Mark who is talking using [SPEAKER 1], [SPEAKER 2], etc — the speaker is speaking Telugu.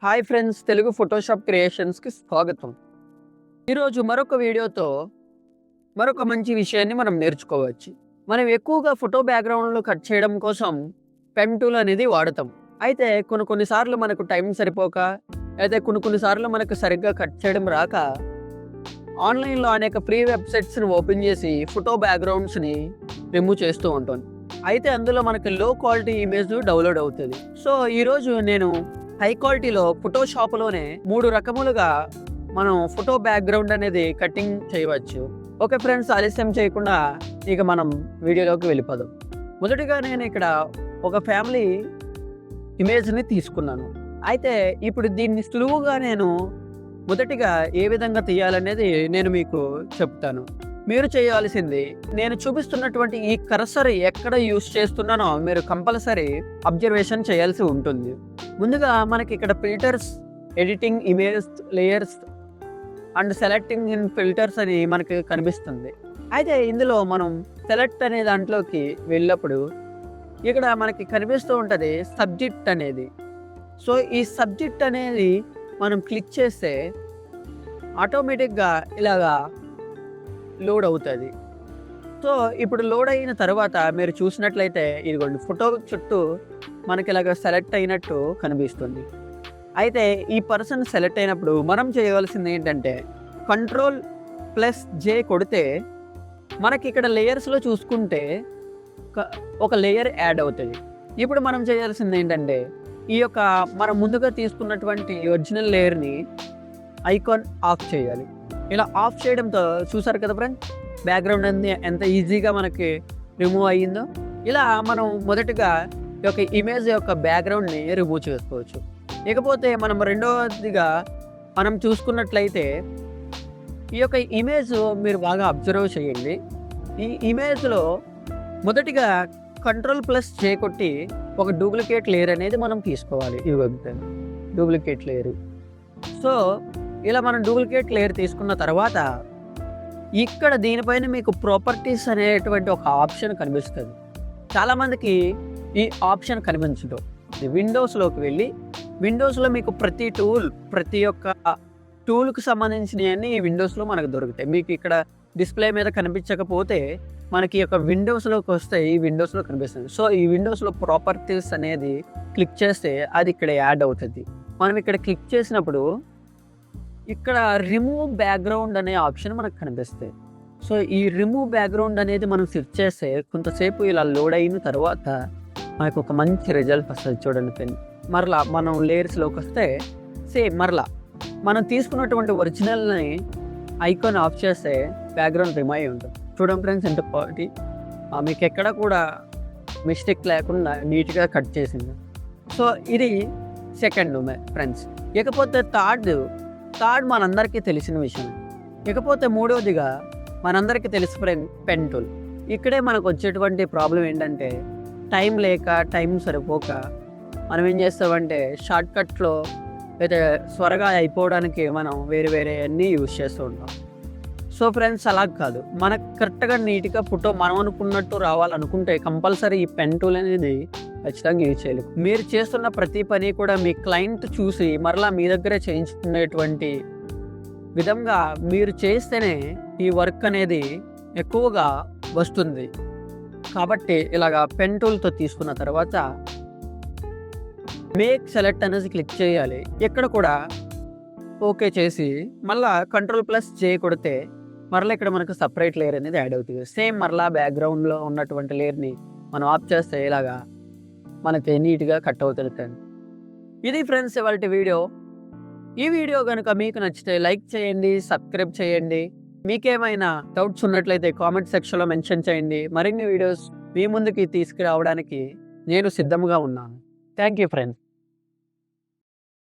[SPEAKER 1] హాయ్ ఫ్రెండ్స్, తెలుగు ఫోటోషాప్ క్రియేషన్స్కి స్వాగతం. ఈరోజు మరొక వీడియోతో మరొక మంచి విషయాన్ని మనం నేర్చుకోవచ్చు. మనం ఎక్కువగా ఫోటో బ్యాక్గ్రౌండ్లో కట్ చేయడం కోసం పెన్ టూల్ అనేది వాడతాం. అయితే కొన్నిసార్లు మనకు టైం సరిపోక, అయితే కొన్నిసార్లు మనకు సరిగ్గా కట్ చేయడం రాక ఆన్లైన్లో అనేక ఫ్రీ వెబ్సైట్స్ని ఓపెన్ చేసి ఫోటో బ్యాక్గ్రౌండ్స్ని రిమూవ్ చేస్తూ ఉంటాం. అయితే అందులో మనకు లో క్వాలిటీ ఇమేజ్ డౌన్లోడ్ అవుతుంది. సో ఈరోజు నేను హై క్వాలిటీలో ఫోటోషాప్లోనే 3 రకములుగా మనం ఫోటో బ్యాక్గ్రౌండ్ అనేది కటింగ్ చేయవచ్చు. ఓకే ఫ్రెండ్స్, ఆలస్యం చేయకుండా ఇక మనం వీడియోలోకి వెళ్ళిపోదాం. మొదటిగా నేను ఇక్కడ ఒక ఫ్యామిలీ ఇమేజ్ని తీసుకున్నాను. అయితే ఇప్పుడు దీన్ని సులువుగా నేను మొదటిగా ఏ విధంగా తీయాలనేది నేను మీకు చెప్తాను. మీరు చేయాల్సింది, నేను చూపిస్తున్నటువంటి ఈ కర్సర్ ఎక్కడ యూస్ చేస్తున్నానో మీరు కంపల్సరీ అబ్జర్వేషన్ చేయాల్సి ఉంటుంది. ముందుగా మనకి ఇక్కడ filters, editing, image, layers and selecting in filters అని మనకి కనిపిస్తుంది. అయితే ఇందులో మనం సెలెక్ట్ అనే దాంట్లోకి వెళ్ళినప్పుడు ఇక్కడ మనకి కనిపిస్తూ ఉంటుంది సబ్జెక్ట్ అనేది. సో ఈ సబ్జెక్ట్ అనేది మనం క్లిక్ చేస్తే ఆటోమేటిక్గా ఇలాగా లోడ్ అవుతుంది. సో ఇప్పుడు లోడ్ అయిన తర్వాత మీరు చూసినట్లయితే ఇదిగోండి, ఫోటో చుట్టూ మనకి ఇలాగ సెలెక్ట్ అయినట్టు కనిపిస్తుంది. అయితే ఈ పర్సన్ సెలెక్ట్ అయినప్పుడు మనం చేయవలసింది ఏంటంటే Ctrl+J కొడితే మనకి ఇక్కడ లేయర్స్లో చూసుకుంటే ఒక లేయర్ యాడ్ అవుతుంది. ఇప్పుడు మనం చేయాల్సింది ఏంటంటే ఈ యొక్క మనం ముందుగా తీసుకున్నటువంటి ఒరిజినల్ లేయర్ని ఐకాన్ ఆఫ్ చేయాలి. ఇలా ఆఫ్ చేయడంతో చూసారు కదా ఫ్రెండ్స్, బ్యాక్గ్రౌండ్ అన్నీ ఎంత ఈజీగా మనకి రిమూవ్ అయ్యిందో. ఇలా మనం మొదటిగా ఈ యొక్క ఇమేజ్ యొక్క బ్యాక్గ్రౌండ్ని రిమూవ్ చేసుకోవచ్చు. ఇకపోతే మనం రెండవదిగా మనం చూసుకున్నట్లయితే ఈ యొక్క ఇమేజ్ మీరు బాగా అబ్జర్వ్ చేయండి. ఈ ఇమేజ్లో మొదటిగా Ctrl+J కొట్టి ఒక డూప్లికేట్ లేయర్ అనేది మనం తీసుకోవాలి. ఈ డూప్లికేట్ లేయర్. సో ఇలా మనం డూప్లికేట్ లేయర్ తీసుకున్న తర్వాత ఇక్కడ దీనిపైన మీకు ప్రాపర్టీస్ అనేటువంటి ఒక ఆప్షన్ కనిపిస్తుంది. చాలామందికి ఈ ఆప్షన్ కనిపించదు. విండోస్లోకి వెళ్ళి విండోస్లో మీకు ప్రతి ఒక్క టూల్కి సంబంధించినవన్నీ ఈ విండోస్లో మనకు దొరుకుతాయి. మీకు ఇక్కడ డిస్ప్లే మీద కనిపించకపోతే మనకి ఒక విండోస్లోకి వస్తే ఈ విండోస్లో కనిపిస్తుంది. సో ఈ విండోస్లో ప్రాపర్టీస్ అనేది క్లిక్ చేస్తే అది ఇక్కడ యాడ్ అవుతుంది. మనం ఇక్కడ క్లిక్ చేసినప్పుడు ఇక్కడ రిమూవ్ బ్యాక్గ్రౌండ్ అనే ఆప్షన్ మనకు కనిపిస్తాయి. సో ఈ రిమూవ్ బ్యాక్గ్రౌండ్ అనేది మనం సెర్చ్ చేస్తే కొంతసేపు ఇలా లోడ్ అయిన తర్వాత మనకు ఒక మంచి రిజల్ట్ వస్తుంది. చూడండి ఫ్రెండ్, మరలా మనం లేయర్స్లోకి వస్తే సేమ్ మరలా మనం తీసుకున్నటువంటి ఒరిజినల్ని ఐకాన్ ఆఫ్ చేస్తే బ్యాక్గ్రౌండ్ రిమూవ్ అయి ఉంటుంది. చూడండి ఫ్రెండ్స్, ఎంత క్వాలిటీ, మీకు ఎక్కడ కూడా మిస్టేక్ లేకుండా నీట్గా కట్ చేసింది. సో ఇది సెకండ్ ఫ్రెండ్స్. ఇకపోతే థర్డ్ మనందరికీ తెలిసిన విషయం. ఇకపోతే మూడవదిగా మనందరికీ తెలిసి పెన్ టూల్. ఇక్కడే మనకు వచ్చేటువంటి ప్రాబ్లం ఏంటంటే టైం లేక, టైం సరిపోక మనం ఏం చేస్తామంటే షార్ట్కట్లో అయితే త్వరగా అయిపోవడానికి మనం వేరే అన్నీ యూజ్ చేస్తూ ఉంటాం. సో ఫ్రెండ్స్, అలా కాదు, మనకు కరెక్ట్గా నీట్గా ఫోటో మనం అనుకున్నట్టు రావాలనుకుంటే కంపల్సరీ ఈ పెన్ టూల్ అనేది ఖచ్చితంగా యూజ్ చేయాలి. మీరు చేస్తున్న ప్రతి పని కూడా మీ క్లయింట్ చూసి మరలా మీ దగ్గరే చేయించుకునేటువంటి విధంగా మీరు చేస్తేనే ఈ వర్క్ అనేది ఎక్కువగా వస్తుంది. కాబట్టి ఇలాగా పెన్ టూల్తో తీసుకున్న తర్వాత మేక్ సెలెక్ట్ అనేది క్లిక్ చేయాలి. ఇక్కడ కూడా ఓకే చేసి మళ్ళీ Ctrl+J కొడితే మరలా ఇక్కడ మనకు సపరేట్ లేయర్ అనేది యాడ్ అవుతుంది. సేమ్ మరలా బ్యాక్గ్రౌండ్లో ఉన్నటువంటి లేయర్ని మనం ఆఫ్ చేస్తే ఇలాగా మనకి నీట్గా కట్ అవుతుంది. ఇది ఫ్రెండ్స్ ఇవాళ వీడియో. ఈ వీడియో కనుక మీకు నచ్చితే లైక్ చేయండి, సబ్స్క్రైబ్ చేయండి. మీకేమైనా డౌట్స్ ఉన్నట్లయితే కామెంట్ సెక్షన్లో మెన్షన్ చేయండి. మరిన్ని వీడియోస్ మీ ముందుకి తీసుకురావడానికి నేను సిద్ధంగా ఉన్నాను. Thank you friends.